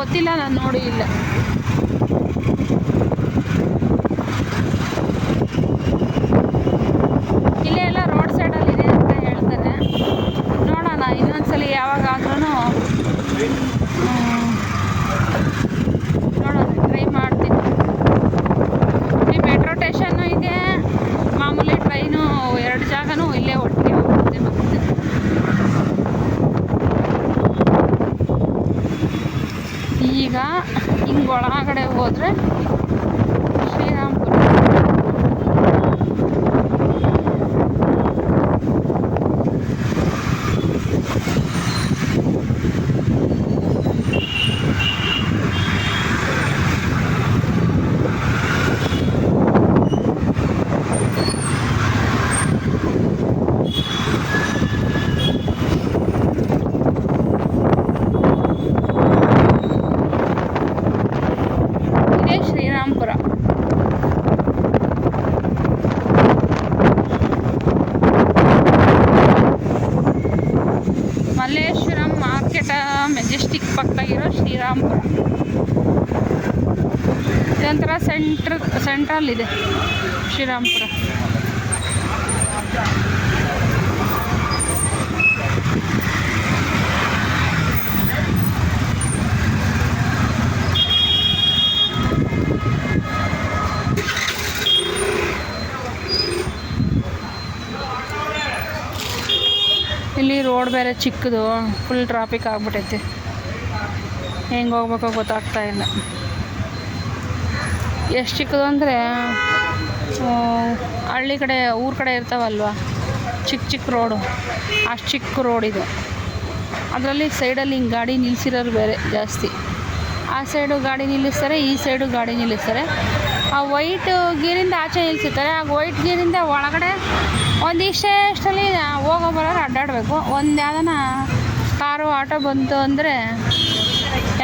ಗೊತ್ತಿಲ್ಲ, ನಾನು ನೋಡಿ ಇಲ್ಲ. ಇಲ್ಲೇ ಎಲ್ಲ ರೋಡ್ ಸೈಡಲ್ಲಿದೆ ಅಂತ ಹೇಳ್ತಾರೆ. ನೋಡೋಣ ಇನ್ನೊಂದ್ಸಲಿ ಯಾವಾಗಾದ್ರೂ ನೋಡೋಣ, ಟ್ರೈ ಮಾಡ್ತೀನಿ. ಈ ಮೆಟ್ರೋ ಸ್ಟೇಷನ್ನು ಇದೆ, ಮಾಮೂಲಿ ಟ್ರೈನು, ಎರಡು ಜಾಗನೂ ಇಲ್ಲೇ ಒಟ್ಟಿಗೆ ಹೋಗುತ್ತೆ. ಮತ್ತೆ ಈಗ ಹಿಂಗೆ ಒಳಗಡೆ ಹೋದರೆ ಶ್ರೀರಾಮ್ಪುರ. ಇದೇ ಶ್ರೀರಾಮ್ಪುರ. ಮಲ್ಲೇಶ್ವರಂ ಮಾರ್ಕೆಟ್ ಮೆಜೆಸ್ಟಿಕ್ ಪಕ್ಕದಾಗಿರೋ ಶ್ರೀರಾಮ್ಪುರ. ಇದೊಂಥರ ಸೆಂಟ್ರಲ್ ಇದೆ ಶ್ರೀರಾಮ್ಪುರ. ಇಲ್ಲಿ ರೋಡ್ ಬೇರೆ ಚಿಕ್ಕದು, ಫುಲ್ ಟ್ರಾಫಿಕ್ ಆಗ್ಬಿಟ್ಟೈತೆ. ಹೆಂಗೆ ಹೋಗ್ಬೇಕೋ ಗೊತ್ತಾಗ್ತಾ ಇಲ್ಲ. ಎಷ್ಟು ಚಿಕ್ಕದು ಅಂದರೆ ಹಳ್ಳಿ ಕಡೆ, ಊರ ಕಡೆ ಇರ್ತಾವಲ್ವ ಚಿಕ್ಕ ಚಿಕ್ಕ ರೋಡು, ಅಷ್ಟು ಚಿಕ್ಕ ರೋಡ್ ಇದು. ಅದರಲ್ಲಿ ಸೈಡಲ್ಲಿ ಹಿಂಗೆ ಗಾಡಿ ನಿಲ್ಲಿಸಿರೋರು ಬೇರೆ ಜಾಸ್ತಿ. ಆ ಸೈಡು ಗಾಡಿ ನಿಲ್ಲಿಸ್ತಾರೆ, ಈ ಸೈಡು ಗಾಡಿ ನಿಲ್ಲಿಸ್ತಾರೆ. ಆ ವೈಟ್ ಗೀರಿಂದ ಆಚೆ ನಿಲ್ಲಿಸಿರ್ತಾರೆ. ಆ ವೈಟ್ ಗೀರಿಂದ ಒಳಗಡೆ ಒಂದಿಷ್ಟಲ್ಲಿ ಹೋಗೋ ಬರೋರು ಅಡ್ಡಾಡಬೇಕು. ಒಂದು ಯಾವ್ದಾನ ಕಾರು ಆಟೋ ಬಂತು ಅಂದರೆ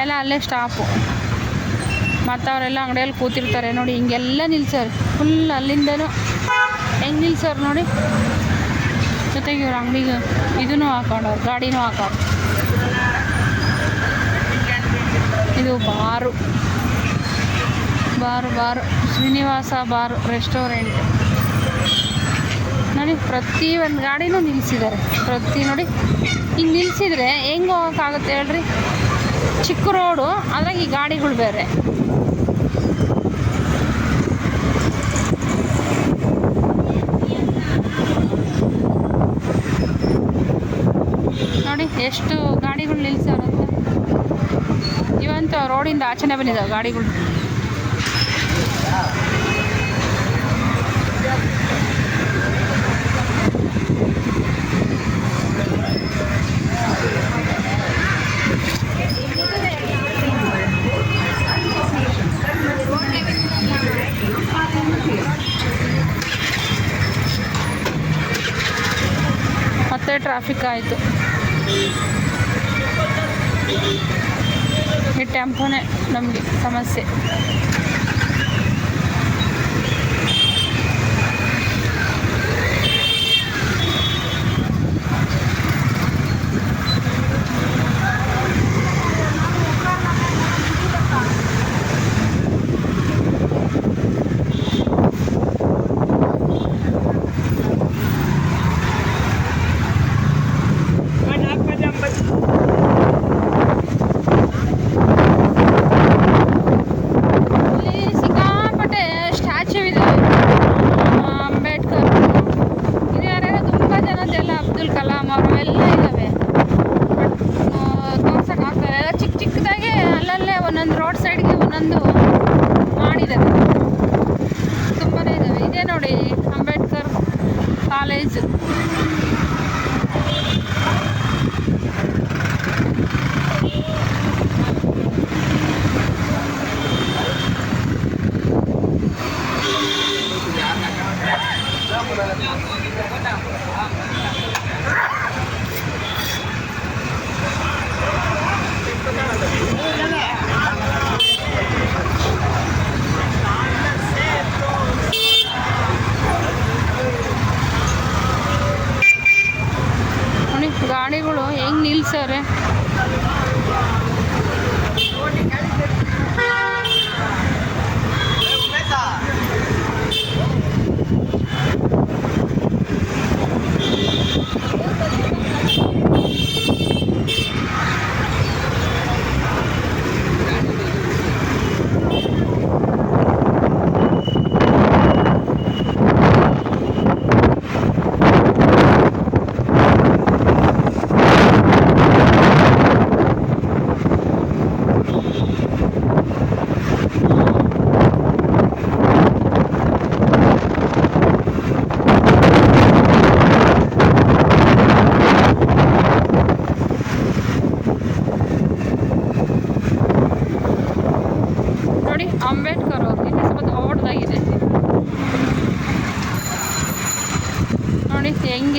ಎಲ್ಲ ಅಲ್ಲೇ ಸ್ಟಾಪು. ಮತ್ತು ಅವರೆಲ್ಲ ಅಂಗಡಿಯಲ್ಲಿ ಕೂತಿರ್ತಾರೆ ನೋಡಿ, ಹಿಂಗೆಲ್ಲ ನಿಲ್ಸೋರು ಫುಲ್. ಅಲ್ಲಿಂದನೂ ಹೆಂಗೆ ನಿಲ್ಸೋರು ನೋಡಿ. ಜೊತೆಗೆ ಇವ್ರು ಅಂಗಡಿಗೆ ಇದೂ ಹಾಕೊಂಡವ್ರು, ಗಾಡಿನೂ ಹಾಕೋರು. ಇದು ಬಾರು ಶ್ರೀನಿವಾಸ ಬಾರು ರೆಸ್ಟೋರೆಂಟ್ ನೋಡಿ. ಪ್ರತಿ ಒಂದು ಗಾಡಿನೂ ನಿಲ್ಲಿಸಿದ್ದಾರೆ. ನೋಡಿ ಹಿಂಗೆ ನಿಲ್ಲಿಸಿದ್ರೆ ಹೆಂಗೆ ಹೋಗೋಕ್ಕಾಗುತ್ತೆ ಹೇಳ್ರಿ? ಚಿಕ್ಕ ರೋಡು, ಅದ್ರಾಗ ಈ ಗಾಡಿಗಳು ಬೇರೆ. ನೋಡಿ ಎಷ್ಟು ಗಾಡಿಗಳು ನಿಲ್ಲಿಸೋರಂತ. ಇವಂತೂ ರೋಡಿಂದ ಆಚೆನೇ ಬಂದಿದ್ದಾವೆ ಗಾಡಿಗಳು. ಮತ್ತೆ ಟ್ರಾಫಿಕ್ ಆಯಿತು. ಈ ಟೆಂಪೋನೇ ನಮಗೆ ಸಮಸ್ಯೆ. ಒಂದೊಂದು ರೋಡ್ ಸೈಡ್ಗೆ ಒಂದೊಂದು ಮಾಡಿದ್ದಾರೆ, ತುಂಬಾ ಇದ್ದಾವೆ. ಇದೇ ನೋಡಿ ಅಂಬೇಡ್ಕರ್ ಕಾಲೇಜ್.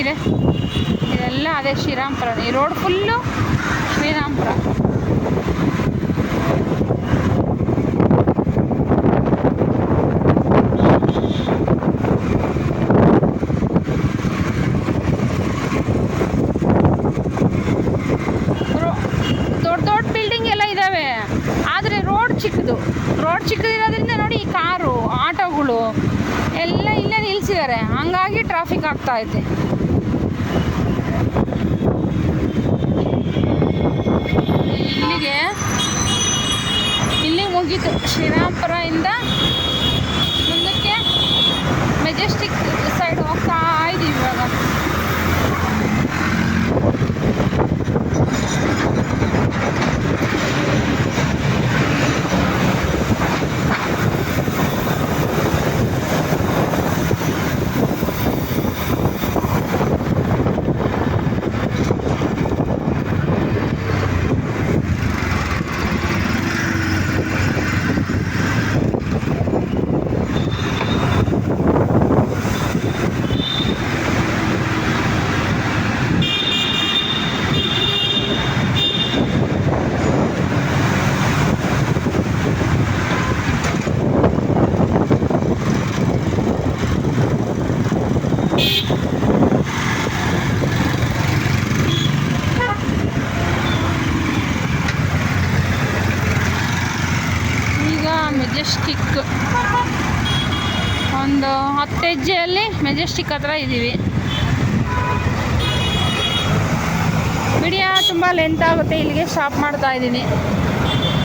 ಹೆಂಗಿದೆ. ಇದೆಲ್ಲ ಅದೇ ಶ್ರೀರಾಮ್ಪುರ. ಈ ರೋಡ್ ಫುಲ್ಲು ಶ್ರೀರಾಮ್ಪುರ. ದೊಡ್ಡ ಬಿಲ್ಡಿಂಗ್ ಎಲ್ಲ ಇದ್ದಾವೆ, ಆದರೆ ರೋಡ್ ಚಿಕ್ಕದಿರೋದ್ರಿಂದ ನೋಡಿ ಈ ಕಾರು ಆಟೋಗಳು ಎಲ್ಲ ಇಲ್ಲೇ ನಿಲ್ಲಿಸಿದ್ದಾರೆ, ಹಂಗಾಗಿ ಟ್ರಾಫಿಕ್ ಆಗ್ತಾ ಐತೆ. ಇಲ್ಲಿ ಮುಗೀತು. ಶ್ರೀರಾಮ್ಪುರದಿಂದ ಮುಂದಕ್ಕೆ ಮೆಜೆಸ್ಟಿಕ್ ಸೈಡ್ ಹೋಗ್ತಾ ಇದ್ದೀವಿ ಇವಾಗ. ಮೆಜೆಸ್ಟಿಕ್ ಒಂದು 10 ಹೆಜ್ಜೆಯಲ್ಲಿ ಮೆಜೆಸ್ಟಿಕ್ ಹತ್ರ ಇದ್ದೀವಿ. ವಿಡಿಯೋ ತುಂಬ ಲೆಂತ್ ಆಗುತ್ತೆ, ಇಲ್ಲಿಗೆ ಸ್ಟಾಪ್ ಮಾಡ್ತಾ ಇದ್ದೀನಿ.